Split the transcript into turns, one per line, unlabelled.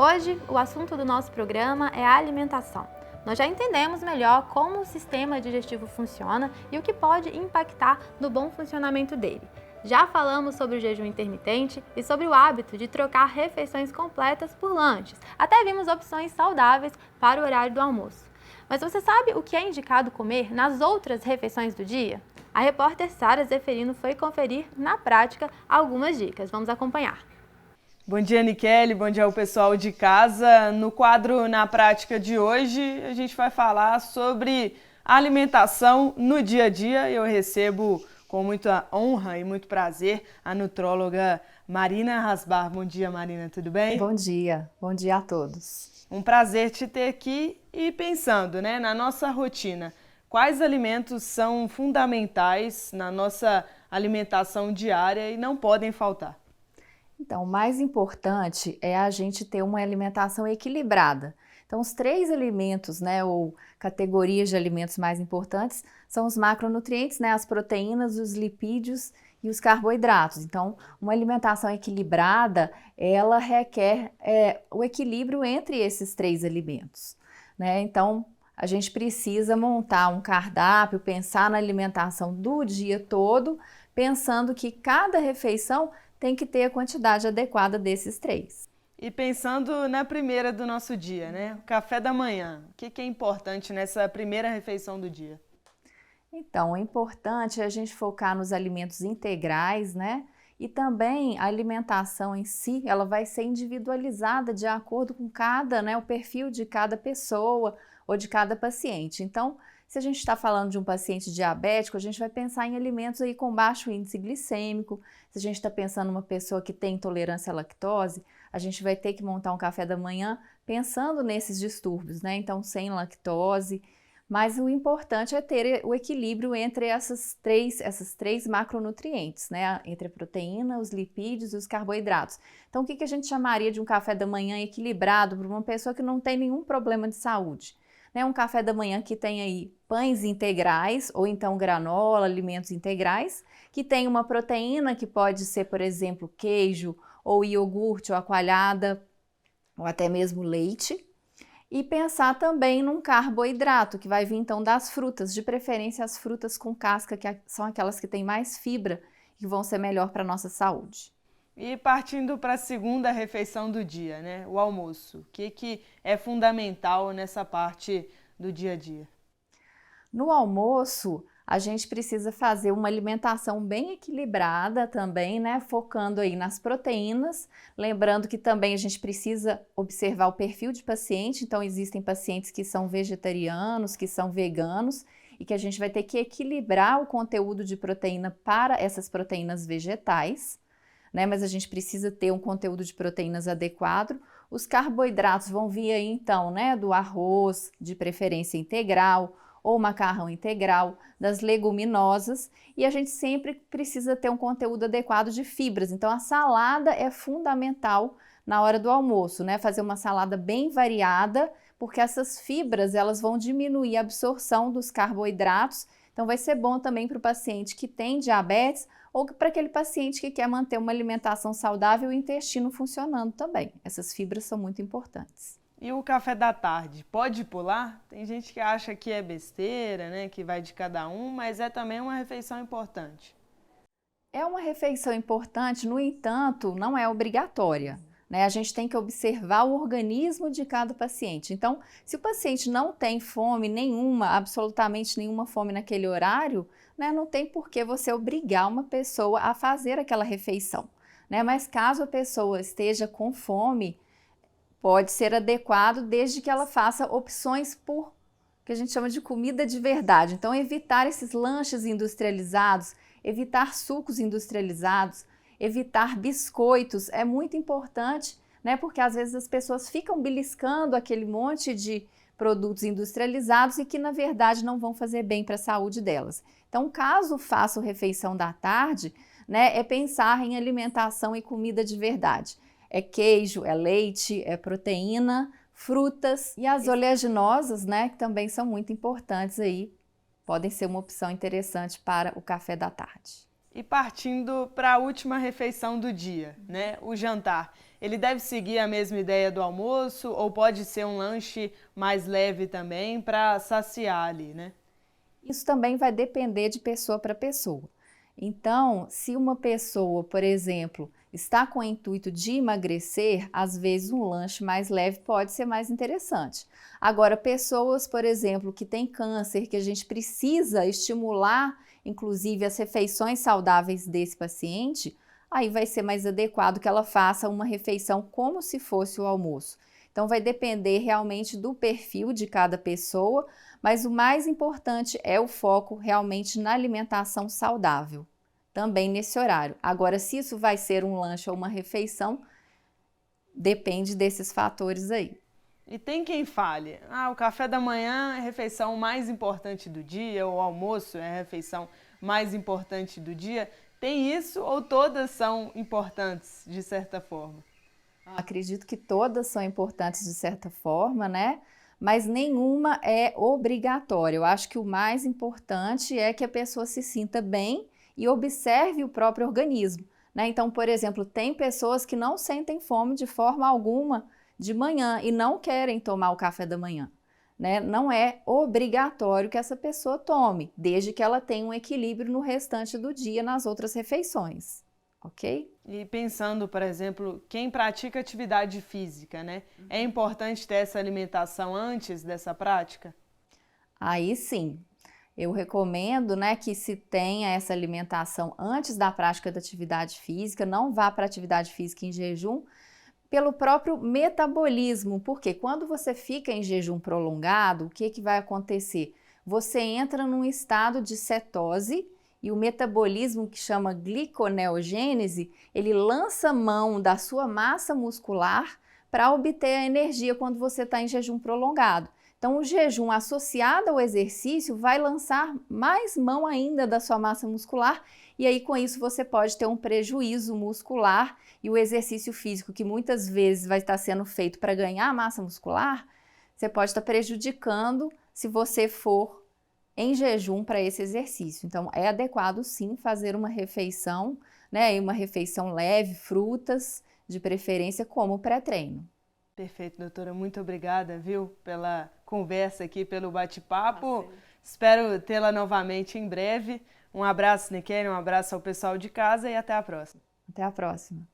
Hoje, o assunto do nosso programa é a alimentação. Nós já entendemos melhor como o sistema digestivo funciona e o que pode impactar no bom funcionamento dele. Já falamos sobre o jejum intermitente e sobre o hábito de trocar refeições completas por lanches. Até vimos opções saudáveis para o horário do almoço. Mas você sabe o que é indicado comer nas outras refeições do dia? A repórter Sara Zeferino foi conferir na prática algumas dicas. Vamos acompanhar.
Bom dia, Nikele. Bom dia ao pessoal de casa. No quadro Na Prática de hoje, a gente vai falar sobre alimentação no dia a dia. Eu recebo com muita honra e muito prazer a nutróloga Marina Rasbar. Bom dia, Marina, tudo bem?
Bom dia a todos.
Um prazer te ter aqui e pensando, na nossa rotina. Quais alimentos são fundamentais na nossa alimentação diária e não podem faltar?
Então, o mais importante é a gente ter uma alimentação equilibrada. Então, os 3 alimentos, ou categorias de alimentos mais importantes são os macronutrientes, as proteínas, os lipídios e os carboidratos. Então, uma alimentação equilibrada, ela requer o equilíbrio entre esses 3 alimentos, Então, a gente precisa montar um cardápio, pensar na alimentação do dia todo, pensando que cada refeição tem que ter a quantidade adequada desses 3.
E pensando na primeira do nosso dia, o café da manhã, o que é importante nessa primeira refeição do dia?
Então, é importante a gente focar nos alimentos integrais, E também a alimentação em si, ela vai ser individualizada de acordo com o perfil de cada pessoa ou de cada paciente. Então, se a gente está falando de um paciente diabético, a gente vai pensar em alimentos aí com baixo índice glicêmico. Se a gente está pensando em uma pessoa que tem intolerância à lactose, a gente vai ter que montar um café da manhã pensando nesses distúrbios, Então, sem lactose. Mas o importante é ter o equilíbrio entre essas três macronutrientes, Entre a proteína, os lipídios e os carboidratos. Então, o que a gente chamaria de um café da manhã equilibrado para uma pessoa que não tem nenhum problema de saúde? Um café da manhã que tem aí pães integrais ou então granola, alimentos integrais, que tem uma proteína que pode ser, por exemplo, queijo ou iogurte ou a coalhada ou até mesmo leite. E pensar também num carboidrato que vai vir então das frutas, de preferência as frutas com casca, que são aquelas que têm mais fibra e que vão ser melhor para a nossa saúde.
E partindo para a segunda refeição do dia, o almoço, o que é fundamental nessa parte do dia a dia?
No almoço, a gente precisa fazer uma alimentação bem equilibrada também, Focando aí nas proteínas, lembrando que também a gente precisa observar o perfil de paciente, então existem pacientes que são vegetarianos, que são veganos, e que a gente vai ter que equilibrar o conteúdo de proteína para essas proteínas vegetais, Mas a gente precisa ter um conteúdo de proteínas adequado. Os carboidratos vão vir aí então, do arroz, de preferência integral, ou macarrão integral, das leguminosas, e a gente sempre precisa ter um conteúdo adequado de fibras. Então a salada é fundamental na hora do almoço, Fazer uma salada bem variada, porque essas fibras elas vão diminuir a absorção dos carboidratos. Então vai ser bom também para o paciente que tem diabetes ou para aquele paciente que quer manter uma alimentação saudável e o intestino funcionando também. Essas fibras são muito importantes.
E o café da tarde, pode pular? Tem gente que acha que é besteira, que vai de cada um, mas é também uma refeição importante.
É uma refeição importante, no entanto, não é obrigatória. A gente tem que observar o organismo de cada paciente. Então, se o paciente não tem fome nenhuma, absolutamente nenhuma fome naquele horário, não tem por que você obrigar uma pessoa a fazer aquela refeição. Mas caso a pessoa esteja com fome, pode ser adequado desde que ela faça opções por que a gente chama de comida de verdade. Então, evitar esses lanches industrializados, evitar sucos industrializados, evitar biscoitos é muito importante, Porque às vezes as pessoas ficam beliscando aquele monte de produtos industrializados e que na verdade não vão fazer bem para a saúde delas. Então, caso faça refeição da tarde, é pensar em alimentação e comida de verdade. É queijo, é leite, é proteína, frutas e as oleaginosas, que também são muito importantes aí, podem ser uma opção interessante para o café da tarde.
E partindo para a última refeição do dia, o jantar. ele deve seguir a mesma ideia do almoço ou pode ser um lanche mais leve também para saciar ali, né?
Isso também vai depender de pessoa para pessoa. Então, se uma pessoa, por exemplo, está com o intuito de emagrecer, às vezes um lanche mais leve pode ser mais interessante. Agora, pessoas, por exemplo, que têm câncer, que a gente precisa estimular, inclusive, as refeições saudáveis desse paciente, aí vai ser mais adequado que ela faça uma refeição como se fosse o almoço. Então, vai depender realmente do perfil de cada pessoa, mas o mais importante é o foco realmente na alimentação saudável, também nesse horário. Agora, se isso vai ser um lanche ou uma refeição, depende desses fatores aí.
E tem quem fale, o café da manhã é a refeição mais importante do dia, ou o almoço é a refeição mais importante do dia. Tem isso ou todas são importantes de certa forma?
Acredito que todas são importantes de certa forma, né? Mas nenhuma é obrigatória. Eu acho que o mais importante é que a pessoa se sinta bem e observe o próprio organismo, né? Então, por exemplo, tem pessoas que não sentem fome de forma alguma de manhã e não querem tomar o café da manhã, né? Não é obrigatório que essa pessoa tome, desde que ela tenha um equilíbrio no restante do dia nas outras refeições. Ok?
E pensando, por exemplo, quem pratica atividade física, né? É importante ter essa alimentação antes dessa prática?
Aí sim, eu recomendo, né, que se tenha essa alimentação antes da prática da atividade física, não vá para a atividade física em jejum, pelo próprio metabolismo, porque quando você fica em jejum prolongado, o que vai acontecer? Você entra num estado de cetose, e o metabolismo, que chama gliconeogênese, ele lança mão da sua massa muscular para obter a energia quando você está em jejum prolongado. Então, o jejum associado ao exercício vai lançar mais mão ainda da sua massa muscular e aí com isso você pode ter um prejuízo muscular e o exercício físico que muitas vezes vai estar sendo feito para ganhar massa muscular, você pode estar prejudicando se você for em jejum para esse exercício. Então, é adequado sim fazer uma refeição, né? E uma refeição leve, frutas, de preferência como pré-treino.
Perfeito, doutora. Muito obrigada, viu, pela conversa aqui, pelo bate-papo. Espero tê-la novamente em breve. Um abraço, Nikele, um abraço ao pessoal de casa e até a próxima.
Até a próxima.